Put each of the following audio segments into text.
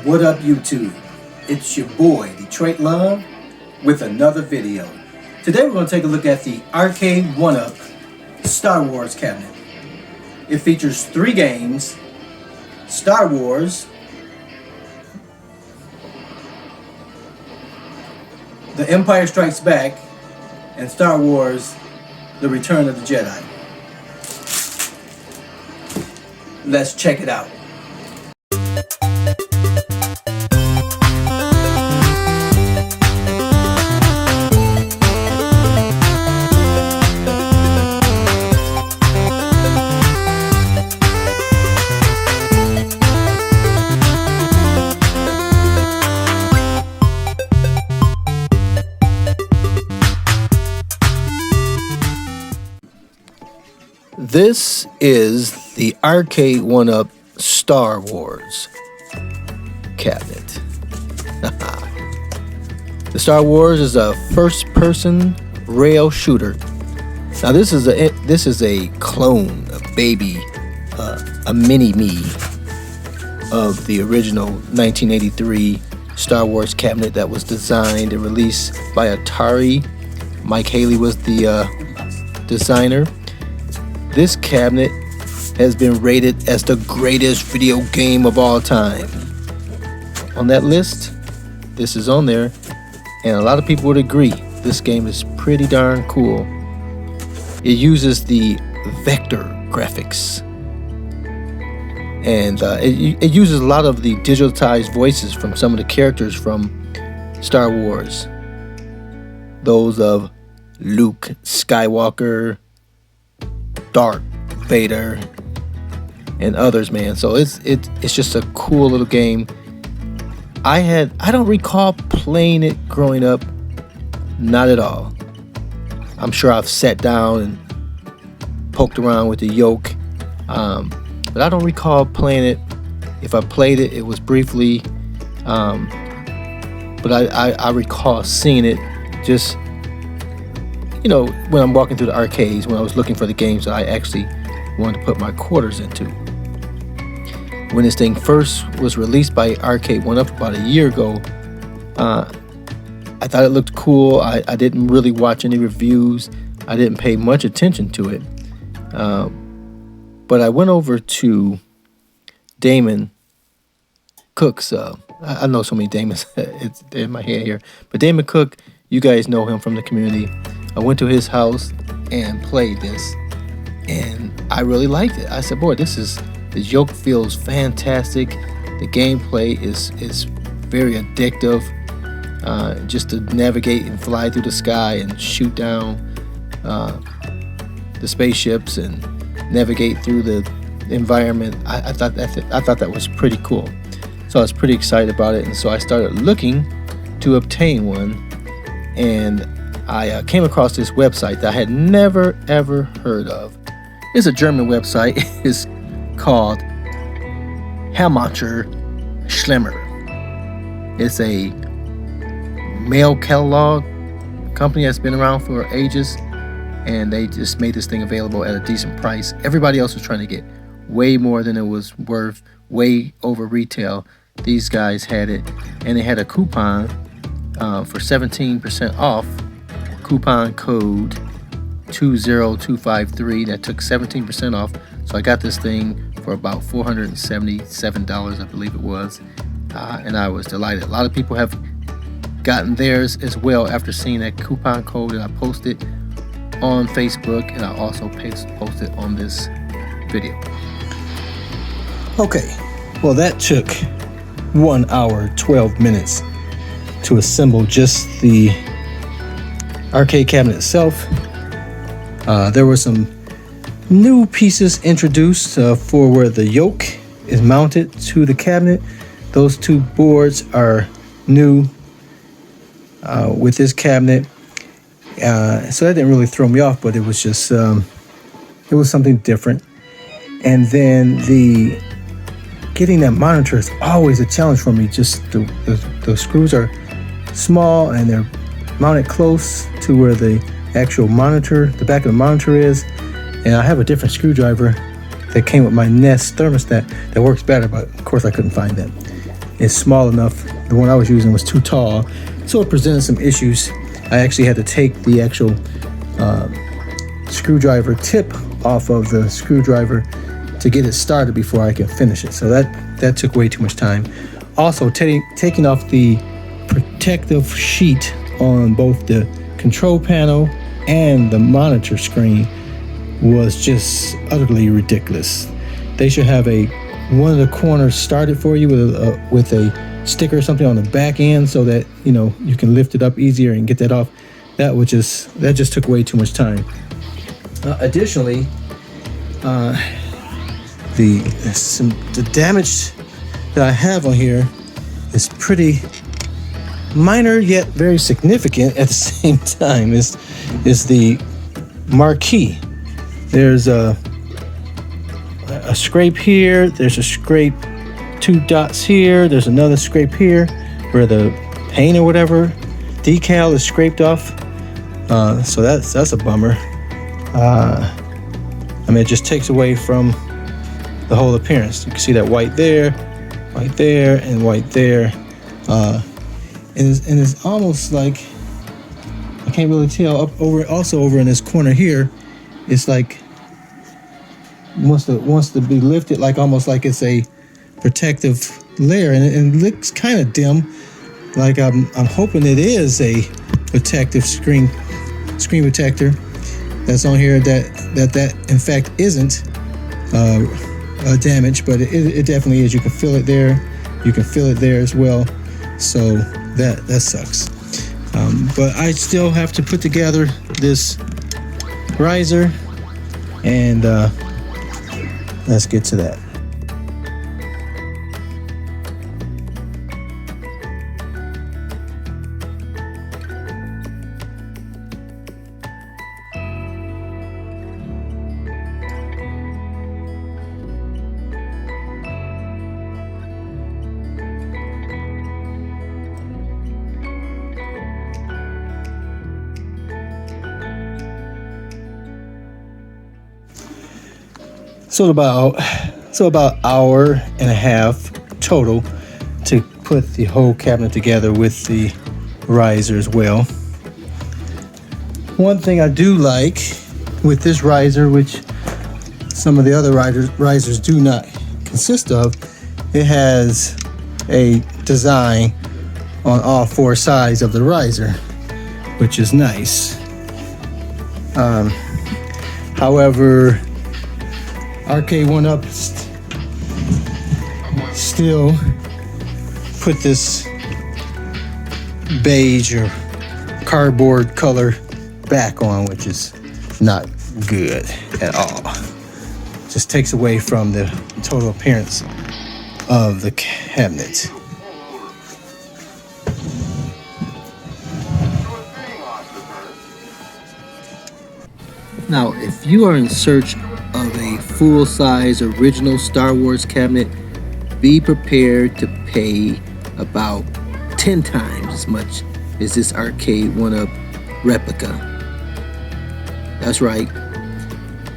What up, YouTube? It's your boy, Detroit Love, with another video. Today we're going to take a look at the Arcade1UP Star Wars Cabinet. It features 3 games: Star Wars, The Empire Strikes Back, and Star Wars, The Return of the Jedi. Let's check it out. This is the Arcade1UP Star Wars Cabinet. The Star Wars is a first-person rail shooter. Now this is a clone, a baby, a mini-me of the original 1983 Star Wars Cabinet that was designed and released by Atari. Mike Haley was the designer. This cabinet has been rated as the greatest video game of all time. On that list, this is on there, and a lot of people would agree this game is pretty darn cool. It uses the vector graphics, and it uses a lot of the digitalized voices from some of the characters from Star Wars. Those of Luke Skywalker, Darth Vader, and others, man. So it's just a cool little game. I don't recall playing it growing up, not at all. I'm sure I've sat down and poked around with the yoke, but I don't recall playing it. If I played it, it was briefly, but I recall seeing it just, when I'm walking through the arcades, when I was looking for the games that I actually wanted to put my quarters into. When this thing first was released by Arcade1UP about a year ago, I thought it looked cool. I didn't really watch any reviews. I didn't pay much attention to it. But I went over to Damon Cook's, I know so many Damons, it's in my head here, but Damon Cook, you guys know him from the community. I went to his house and played this, and I really liked it. I said, boy, this yoke feels fantastic. The gameplay is very addictive. Just to navigate and fly through the sky and shoot down the spaceships and navigate through the environment. I thought that was pretty cool. So I was pretty excited about it, and so I started looking to obtain one, and I came across this website that I had never ever heard of. It's a German website. It's called Hammacher Schlemmer. It's a mail catalog company that's been around for ages, and they just made this thing available at a decent price. Everybody else was trying to get way more than it was worth, way over retail. These guys had it, and they had a coupon for 17% off. Coupon code 20253 that took 17% off. So I got this thing for about $477, I believe it was, and I was delighted. A lot of people have gotten theirs as well after seeing that coupon code, and I posted on Facebook, and I also posted on this video. Okay, well, that took 1 hour 12 minutes to assemble just the arcade cabinet itself. There were some new pieces introduced for where the yoke is mounted to the cabinet. Those 2 boards are new with this cabinet, so that didn't really throw me off, but it was just it was something different. And then getting that monitor is always a challenge for me. Just the screws are small, and they're mounted close to where the actual monitor, the back of the monitor is, and I have a different screwdriver that came with my Nest thermostat that works better, but of course I couldn't find that. is small enough. The one I was using was too tall, so it presented some issues. I actually had to take the actual screwdriver tip off of the screwdriver to get it started before I could finish it. So that took way too much time. Also, taking off the protective sheet on both the control panel and the monitor screen was just utterly ridiculous. They should have one of the corners started for you with a sticker or something on the back end, so that you can lift it up easier and get that off. That just took way too much time. Additionally, the damage that I have on here is pretty minor yet very significant at the same time. Is the marquee. There's a scrape here, there's a scrape, 2 dots here, there's another scrape here where the paint or whatever decal is scraped off. So that's a bummer. It just takes away from the whole appearance. You can see that white there, and white there. And it's almost like, I can't really tell, over in this corner here, it's like wants to be lifted, like almost like it's a protective layer, and it looks kind of dim. Like I'm hoping it is a protective screen protector that's on here, that in fact isn't damaged, but it definitely is. You can feel it there. You can feel it there as well. So that sucks. But I still have to put together this riser, and let's get to that. So about hour and a half total to put the whole cabinet together with the riser as well. One thing I do like with this riser, which some of the other risers do not consist of, it has a design on all 4 sides of the riser, which is nice. However, Arcade1UP still put this beige or cardboard color back on, which is not good at all. Just takes away from the total appearance of the cabinet. Now, if you are in search of a full-size original Star Wars cabinet, be prepared to pay about 10 times as much as this Arcade1UP replica. That's right.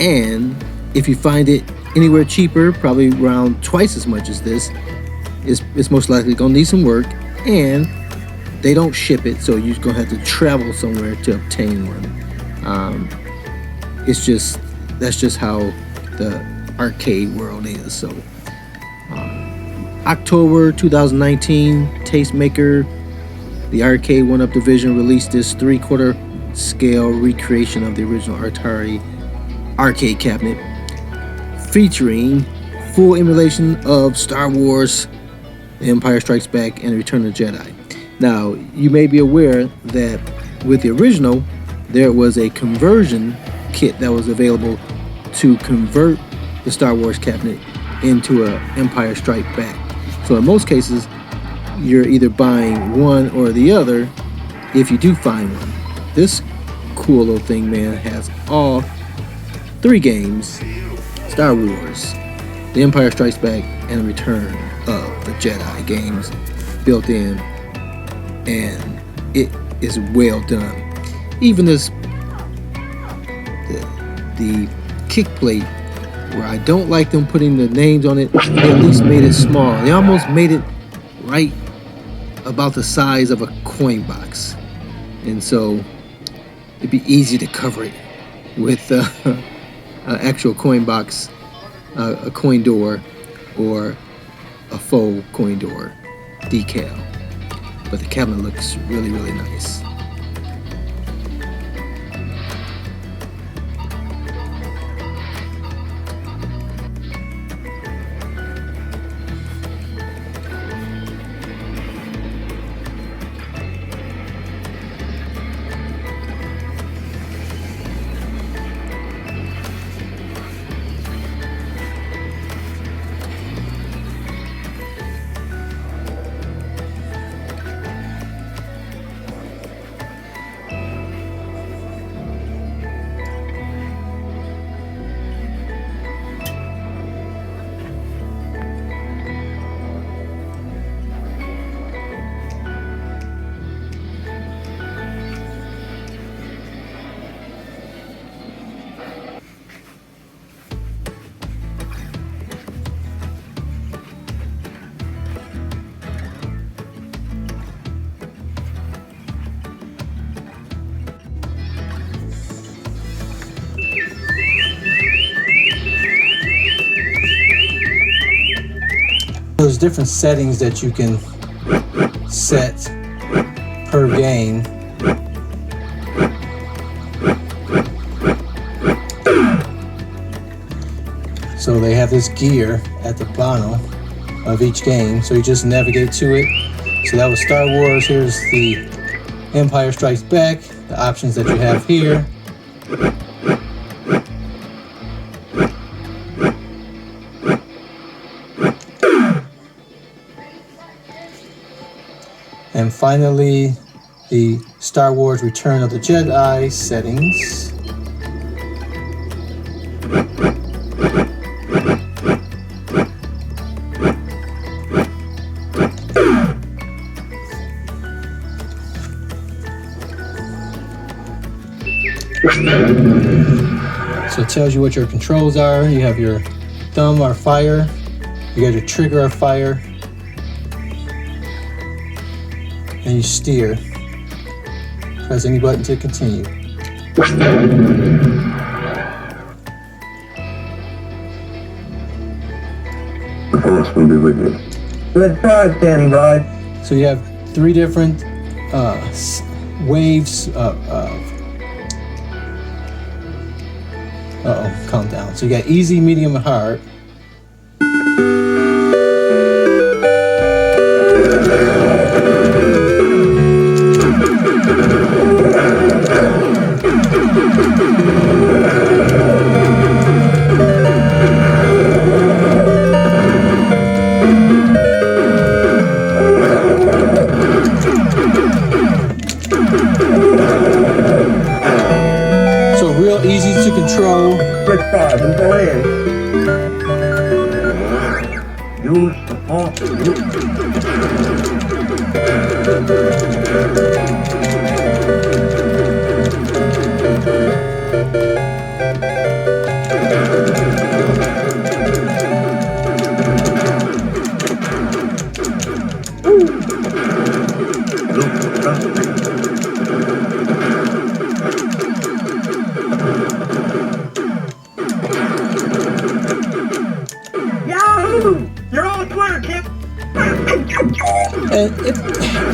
And if you find it anywhere cheaper, probably around twice as much as this, it's most likely gonna need some work, and they don't ship it, so you're gonna have to travel somewhere to obtain one. That's just how the arcade world is. So October 2019, Tastemaker, the Arcade1UP division, released this 3/4 scale recreation of the original Atari arcade cabinet, featuring full emulation of Star Wars, The Empire Strikes Back, and Return of the Jedi. Now, you may be aware that with the original, there was a conversion kit that was available to convert the Star Wars cabinet into a Empire Strike Back. So in most cases, you're either buying one or the other if you do find one. This cool little thing, man, has all 3 games: Star Wars, The Empire Strikes Back, and Return of the Jedi games built in, and it is well done. Even this the kick plate, where I don't like them putting the names on it, they at least made it small. They almost made it right about the size of a coin box, and so it'd be easy to cover it with an actual coin box, a coin door, or a faux coin door decal. But the cabinet looks really, really nice. There's different settings that you can set per game. So they have this gear at the bottom of each game, so you just navigate to it. So that was Star Wars. Here's the Empire Strikes Back, the options that you have here. And finally, the Star Wars Return of the Jedi settings. So it tells you what your controls are. You have your thumb or fire. You got your trigger or fire. And you steer. Press any button to continue. The force will be with you. Good try, standing by. So you have three different waves of calm down. So you got easy, medium, and hard. So real easy to control. Switch 5 and go in. Use the force. And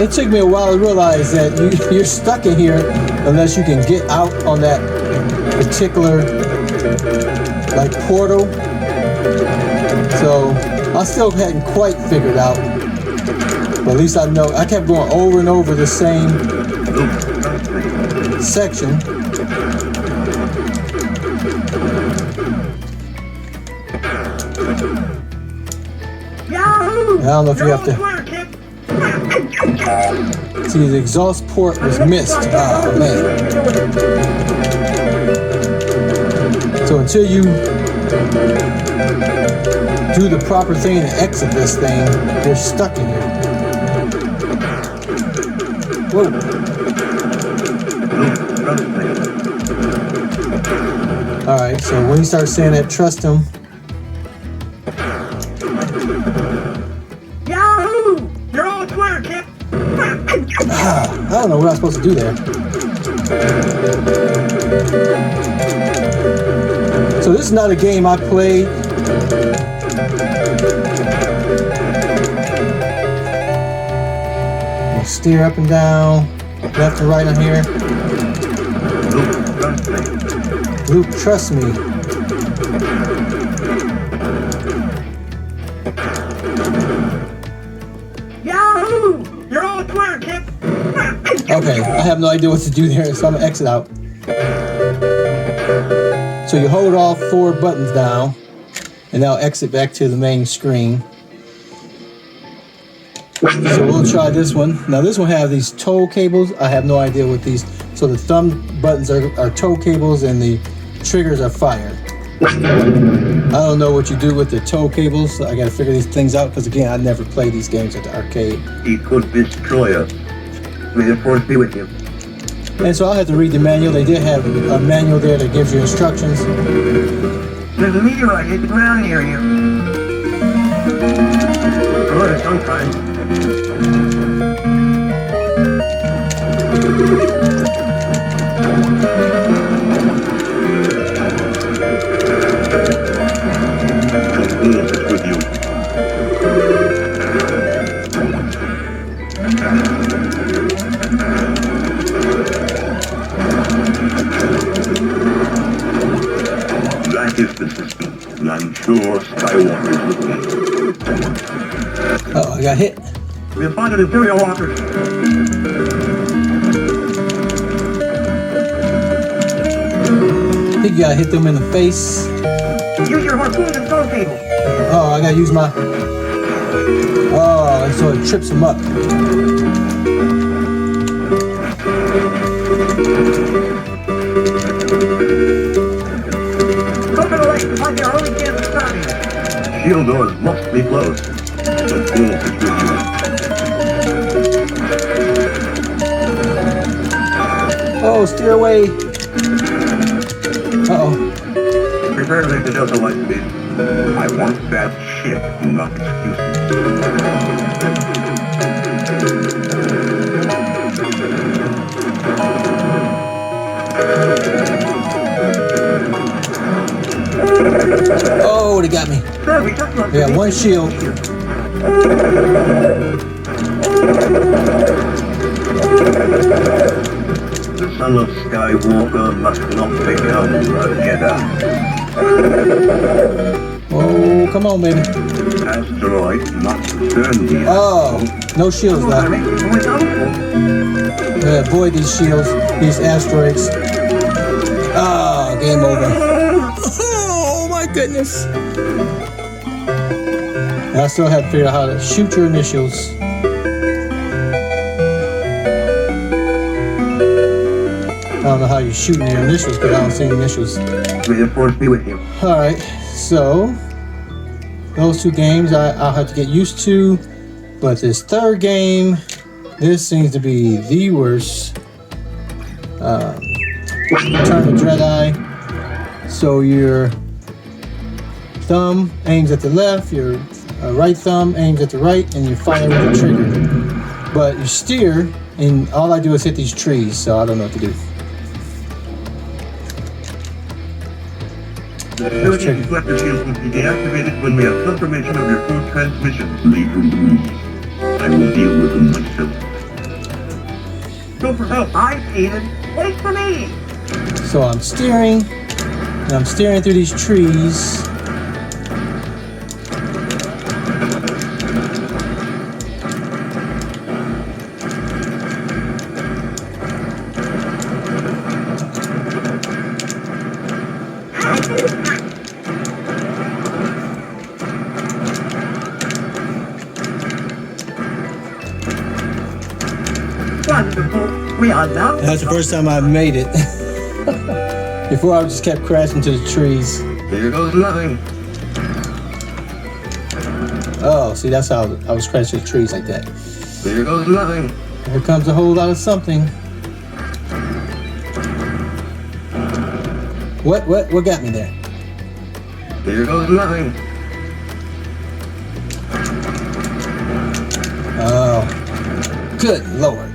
it took me a while to realize that you're stuck in here unless you can get out on that particular like portal. So I still hadn't quite figured out, but at least I know. I kept going over and over the same section. I don't know if you have to. See, the exhaust port was missed. Oh, man. So until you do the proper thing to exit this thing, you're stuck in here. Whoa. Alright, so when you start saying that, trust him. Yahoo! You're all I don't know what I'm supposed to do there. So this is not a game I played. Steer up and down, left and right on here. Luke, trust me. Yahoo! You're all clear, kid. Okay, I have no idea what to do there, so I'm gonna exit out. So you hold all 4 buttons down, and now exit back to the main screen. So we'll try this one. Now this one has these tow cables. I have no idea what these. So the thumb buttons are tow cables and the triggers are fire. I don't know what you do with the tow cables. So I got to figure these things out because again, I never played these games at the arcade. He could destroy us. May the force be with you. And so I'll have to read the manual. They did have a manual there that gives you instructions. There's a meteorite hit the ground near you. Good of some kind. With you. That is the system, and I'm sure Skywalker is with me. Oh, I got hit. We'll find an Imperial walker. I think you gotta hit them in the face. Use your harpoon and throw cable. Oh, I gotta use my... Oh, so it trips them up. Go to the right, find your only chance of stopping it. Shield doors must be closed. The force is with you. Oh, steer away. Uh-oh. Prepare to make the Delta light speed. I want that ship, not excuses. Oh, they got me. Sir, we just lost They got one shield. The son of Skywalker must not become a Jedi. Oh, come on, baby. Asteroid must return the Oh, no shields left. Avoid these shields, these asteroids. Ah, game over. Oh my goodness. And I still have to figure out how to shoot your initials. I don't know how you're shooting your initials because I don't see initials. May the force be with you. Alright, so those 2 games I'll have to get used to. But this 3rd game, this seems to be the worst. Return of Jedi. So your thumb aims at the left, your right thumb aims at the right, and you fire with the trigger. But you steer, and all I do is hit these trees, so I don't know what to do. The facility deflector shield will be deactivated when we have confirmation of your full transmission. Leave room to me. I will deal with them myself. Go for help. I'm Aiden. Wait for me. So I'm steering, and I'm steering through these trees. Wonderful. We are now. That's the first time I made it. Before I just kept crashing to the trees. There goes nothing. Oh, see, that's how I was crashing to the trees like that. There goes nothing. Here comes a whole lot of something. What got me there? There goes nothing. Oh. Good Lord.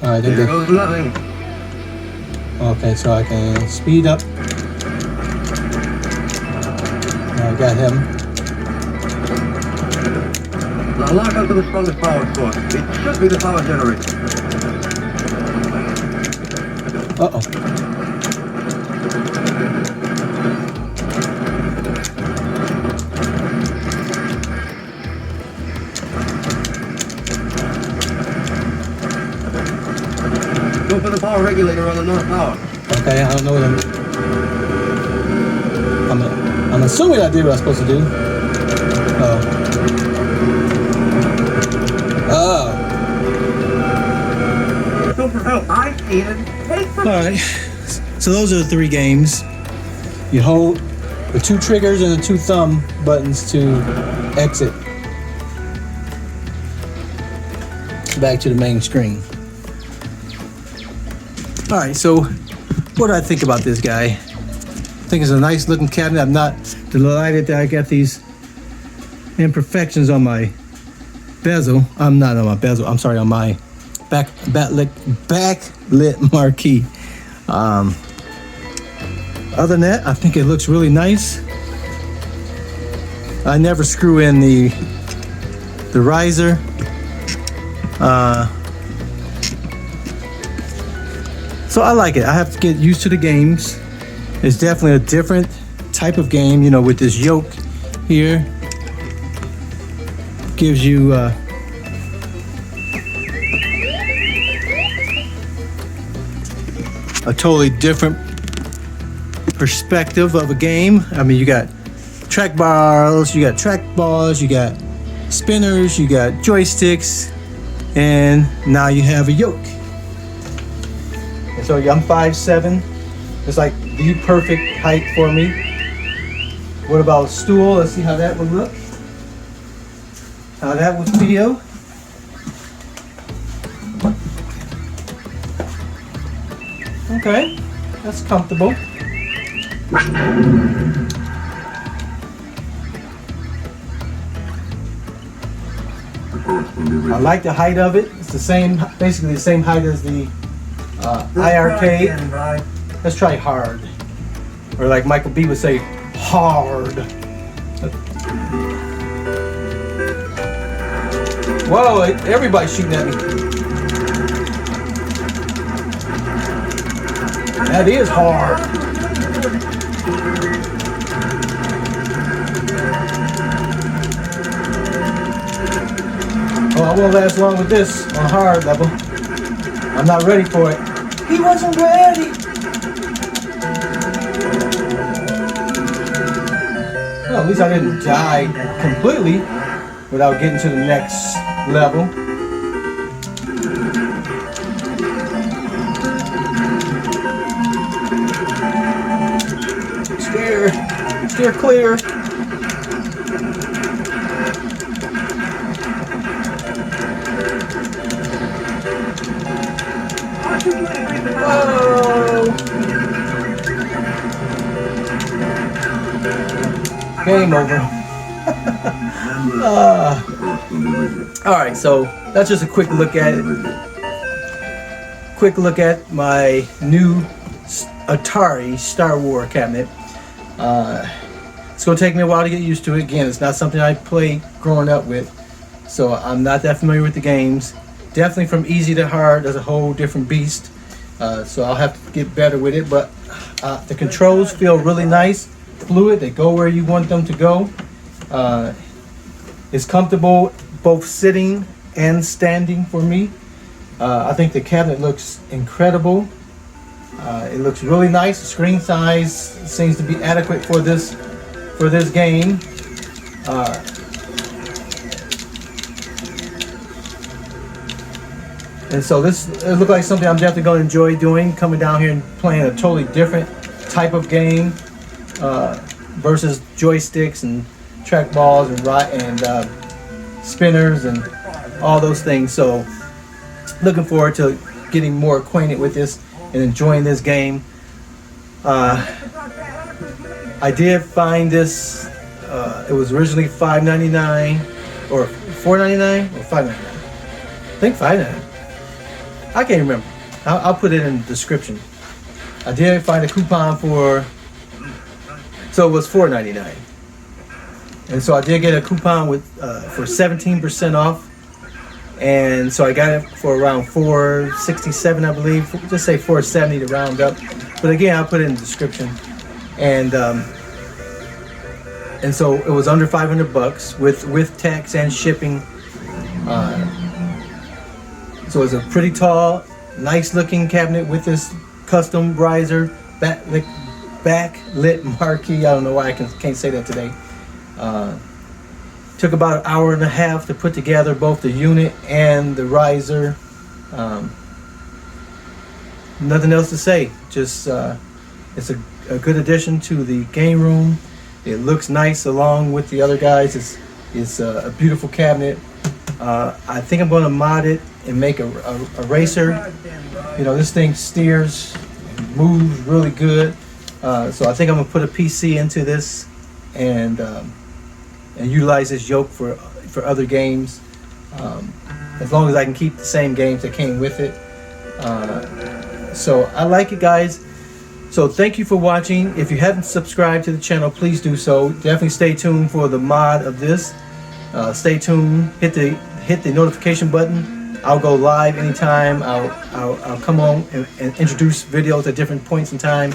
Alright, There goes nothing. okay, so I can speed up. I got him. Now lock onto the strongest power source. It should be the power generator. Uh-oh. Go for the power regulator on the north tower. Okay, I don't know what I'm assuming I did what I was supposed to do. Oh. Go for help. I Aiden. Hey, Alright. So those are the 3 games. You hold the 2 triggers and the 2 thumb buttons to exit. Back to the main screen. Alright, so what do I think about this guy? I think it's a nice looking cabinet. I'm not delighted that I got these imperfections on my bezel. I'm not on my bezel. I'm sorry, on my backlit marquee. Other than that, I think it looks really nice. I never screw in the riser. So I like it. I have to get used to the games. It's definitely a different type of game, you know, with this yoke here. Gives you a totally different perspective of a game. I mean, you got track bars, you got trackballs, you got spinners, you got joysticks, and now you have a yoke. And so I'm 5'7". It's like the perfect height for me. What about a stool? Let's see how that would look. How that would feel. Okay, that's comfortable. I like the height of it. It's the same, basically the same height as the iArcade. Let's try hard. Or like Michael B would say, hard. Whoa, everybody's shooting at me. That is hard. Oh, I won't last long with this on hard level. I'm not ready for it. He wasn't ready. Well, at least I didn't die completely without getting to the next level. Steer clear. Whoa! Game over. All right, so that's just a quick look at it. Quick look at my new Atari Star Wars cabinet. It's gonna take me a while to get used to it. Again, it's not something I played growing up with, so I'm not that familiar with the games. Definitely from easy to hard, there's a whole different beast. So I'll have to get better with it, but the controls feel really nice, fluid. They go where you want them to go. It's comfortable both sitting and standing for me. I think the cabinet looks incredible. It looks really nice. The screen size seems to be adequate for this game. And so it looked like something I'm definitely going to enjoy doing, coming down here and playing a totally different type of game versus joysticks and trackballs and spinners and all those things. So looking forward to getting more acquainted with this and enjoying this game. I did find this, it was originally $5.99 or $4.99 or $5.99. think $5.99. I can't remember. I'll put it in the description. I did find a coupon for, so it was $4.99. And so I did get a coupon with for 17% off. And so I got it for around $4.67, I believe. Just say $4.70 to round up. But again, I'll put it in the description. And so it was under $500 with tax and shipping. So it's a pretty tall, nice looking cabinet with this custom riser, backlit marquee. I don't know why I can't say that today. Took about an hour and a half to put together both the unit and the riser. Nothing else to say. Just it's a good addition to the game room. It looks nice along with the other guys. It's a beautiful cabinet. I think I'm going to mod it and make a racer. You know, this thing steers, moves really good. So I think I'm gonna put a PC into this and utilize this yoke for other games. As long as I can keep the same games that came with it. So I like it, guys. So thank you for watching. If you haven't subscribed to the channel, please do so. Definitely stay tuned for the mod of this. Stay tuned. Hit the notification button. I'll go live anytime. I'll come on and introduce videos at different points in time.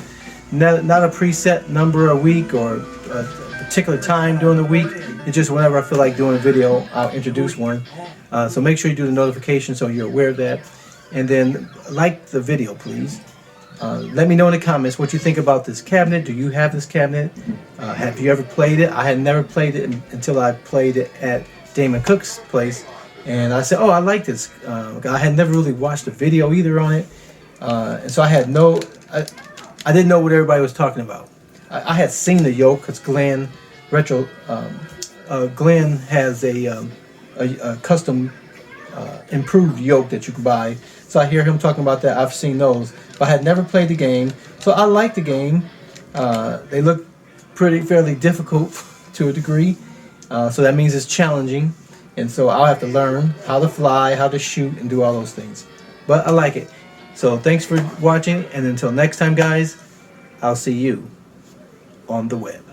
Not a preset number a week or a particular time during the week. It's just whenever I feel like doing a video, I'll introduce one. So make sure you do the notification so you're aware of that. And then like the video, please. Let me know in the comments what you think about this cabinet. Do you have this cabinet? Have you ever played it? I had never played it until I played it at Damon Cook's place. And I said, oh, I like this. I had never really watched a video either on it. And so I had I didn't know what everybody was talking about. I had seen the yoke because Glenn has a custom improved yoke that you can buy. So I hear him talking about that. I've seen those, but I had never played the game. So I like the game. They look fairly difficult to a degree. So that means it's challenging. And so I'll have to learn how to fly, how to shoot, and do all those things. But I like it. So thanks for watching. And until next time, guys, I'll see you on the web.